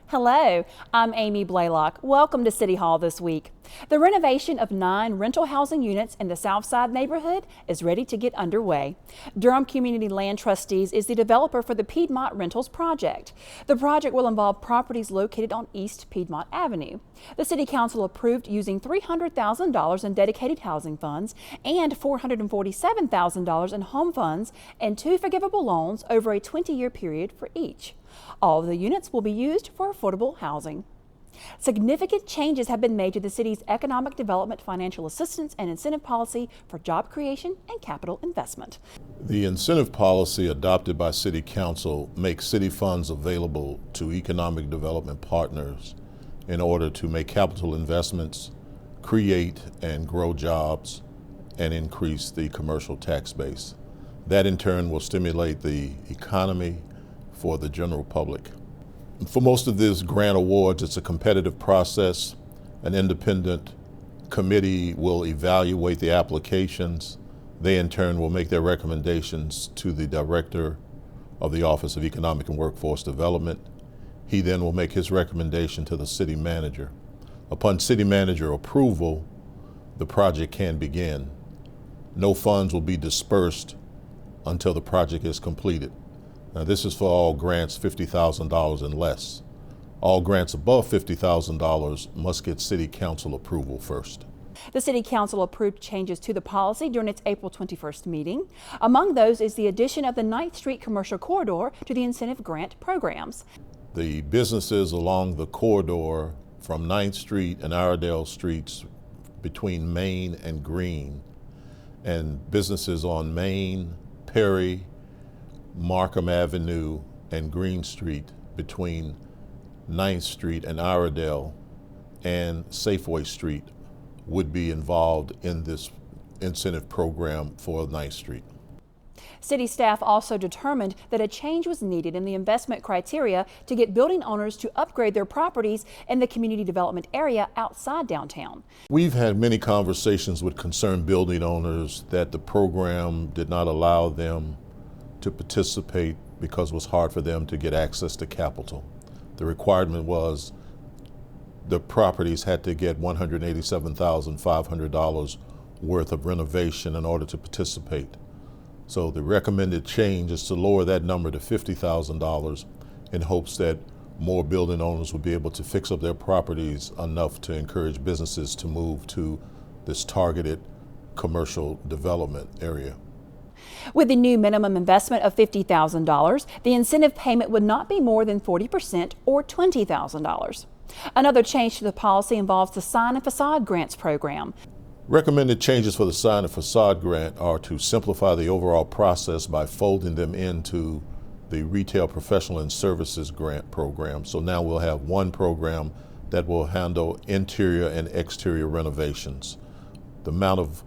Hello, I'm Amy Blaylock. Welcome to City Hall this week. The renovation of 9 rental housing units in the Southside neighborhood is ready to get underway. Durham Community Land Trustees is the developer for the Piedmont Rentals Project. The project will involve properties located on East Piedmont Avenue. The City Council approved using $300,000 in dedicated housing funds and $447,000 in home funds and 2 forgivable loans over a 20-year period for each. All of the units will be used for affordable housing. Significant changes have been made to the city's economic development, financial assistance, and incentive policy for job creation and capital investment. The incentive policy adopted by City Council makes city funds available to economic development partners in order to make capital investments, create and grow jobs, and increase the commercial tax base. That in turn will stimulate the economy for the general public. For most of these grant awards, it's a competitive process. An independent committee will evaluate the applications. They in turn will make their recommendations to the director of the Office of Economic and Workforce Development. He then will make his recommendation to the city manager. Upon city manager approval, the project can begin. No funds will be dispersed until the project is completed. Now, this is for all grants $50,000 and less. All grants above $50,000 must get City Council approval first. The City Council approved changes to the policy during its April 21st meeting. Among those is the addition of the 9th Street Commercial Corridor to the incentive grant programs. The businesses along the corridor from 9th Street and Iredell Streets between Main and Green, and businesses on Main, Perry, Markham Avenue, and Green Street between 9th Street and Iredell and Safeway Street would be involved in this incentive program for 9th Street. City staff also determined that a change was needed in the investment criteria to get building owners to upgrade their properties in the community development area outside downtown. We've had many conversations with concerned building owners that the program did not allow them to participate because it was hard for them to get access to capital. The requirement was the properties had to get $187,500 worth of renovation in order to participate. So the recommended change is to lower that number to $50,000 in hopes that more building owners would be able to fix up their properties enough to encourage businesses to move to this targeted commercial development area. With the new minimum investment of $50,000, the incentive payment would not be more than 40% or $20,000. Another change to the policy involves the sign and facade grants program. Recommended changes for the sign and facade grant are to simplify the overall process by folding them into the retail professional and services grant program. So now we'll have one program that will handle interior and exterior renovations. The amount of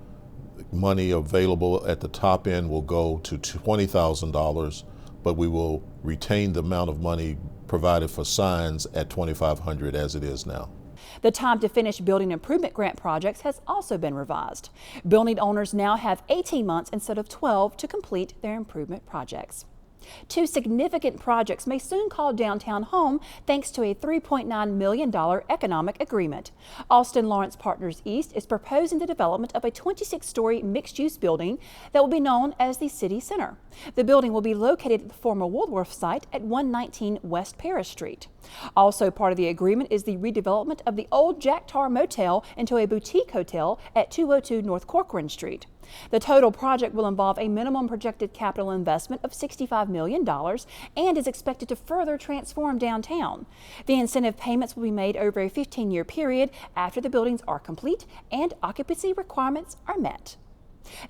money available at the top end will go to $20,000, but we will retain the amount of money provided for signs at $2,500 as it is now. The time to finish building improvement grant projects has also been revised. Building owners now have 18 months instead of 12 to complete their improvement projects. 2 significant projects may soon call downtown home thanks to a $3.9 million economic agreement. Austin Lawrence Partners East is proposing the development of a 26-story mixed-use building that will be known as the City Center. The building will be located at the former Woolworth site at 119 West Paris Street. Also part of the agreement is the redevelopment of the old Jack Tar Motel into a boutique hotel at 202 North Corcoran Street. The total project will involve a minimum projected capital investment of $65 million and is expected to further transform downtown. The incentive payments will be made over a 15-year period after the buildings are complete and occupancy requirements are met.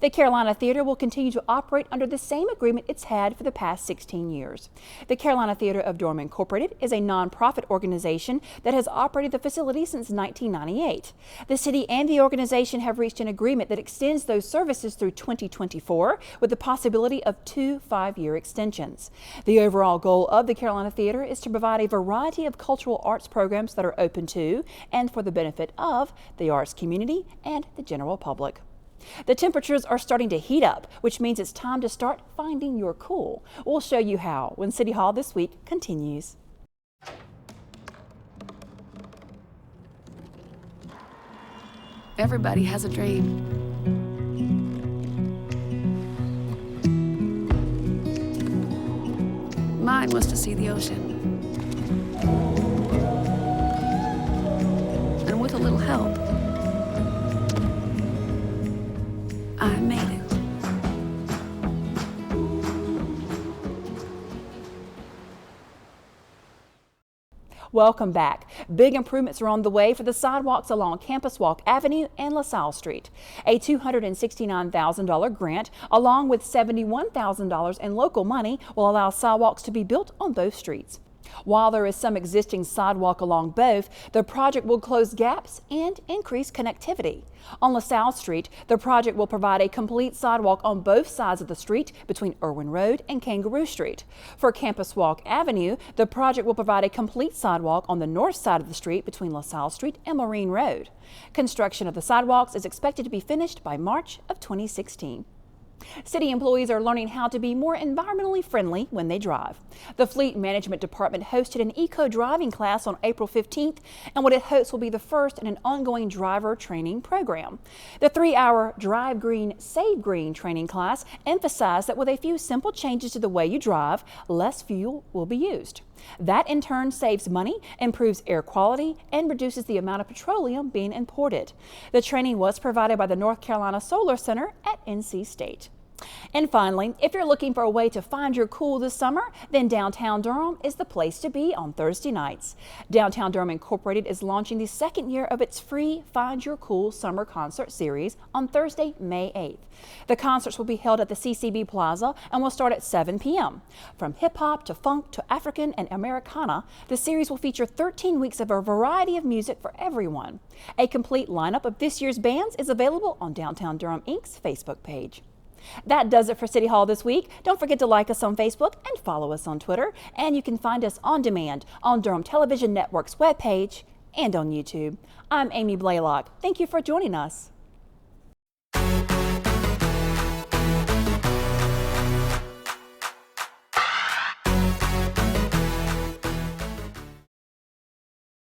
The Carolina Theater will continue to operate under the same agreement it's had for the past 16 years. The Carolina Theater of Durham Incorporated is a nonprofit organization that has operated the facility since 1998. The city and the organization have reached an agreement that extends those services through 2024 with the possibility of 2 5-year extensions. The overall goal of the Carolina Theater is to provide a variety of cultural arts programs that are open to and for the benefit of the arts community and the general public. The temperatures are starting to heat up, which means it's time to start finding your cool. We'll show you how when City Hall This Week continues. Everybody has a dream. Mine was to see the ocean. And with a little help, I made it. Welcome back. Big improvements are on the way for the sidewalks along Campus Walk Avenue and LaSalle Street. A $269,000 grant, along with $71,000 in local money, will allow sidewalks to be built on both streets. While there is some existing sidewalk along both, the project will close gaps and increase connectivity. On LaSalle Street, the project will provide a complete sidewalk on both sides of the street between Irwin Road and Kangaroo Street. For Campus Walk Avenue, the project will provide a complete sidewalk on the north side of the street between LaSalle Street and Marine Road. Construction of the sidewalks is expected to be finished by March of 2016. City employees are learning how to be more environmentally friendly when they drive. The Fleet Management Department hosted an eco-driving class on April 15th, and what it hopes will be the first in an ongoing driver training program. The 3-hour Drive Green, Save Green training class emphasized that with a few simple changes to the way you drive, less fuel will be used. That in turn saves money, improves air quality, and reduces the amount of petroleum being imported. The training was provided by the North Carolina Solar Center at NC State. And finally, if you're looking for a way to find your cool this summer, then downtown Durham is the place to be on Thursday nights. Downtown Durham Incorporated is launching the second year of its free Find Your Cool Summer Concert Series on Thursday, May 8th. The concerts will be held at the CCB Plaza and will start at 7 p.m. From hip-hop to funk to African and Americana, the series will feature 13 weeks of a variety of music for everyone. A complete lineup of this year's bands is available on Downtown Durham Inc.'s Facebook page. That does it for City Hall this week. Don't forget to like us on Facebook and follow us on Twitter. And you can find us on demand on Durham Television Network's webpage and on YouTube. I'm Amy Blaylock. Thank you for joining us.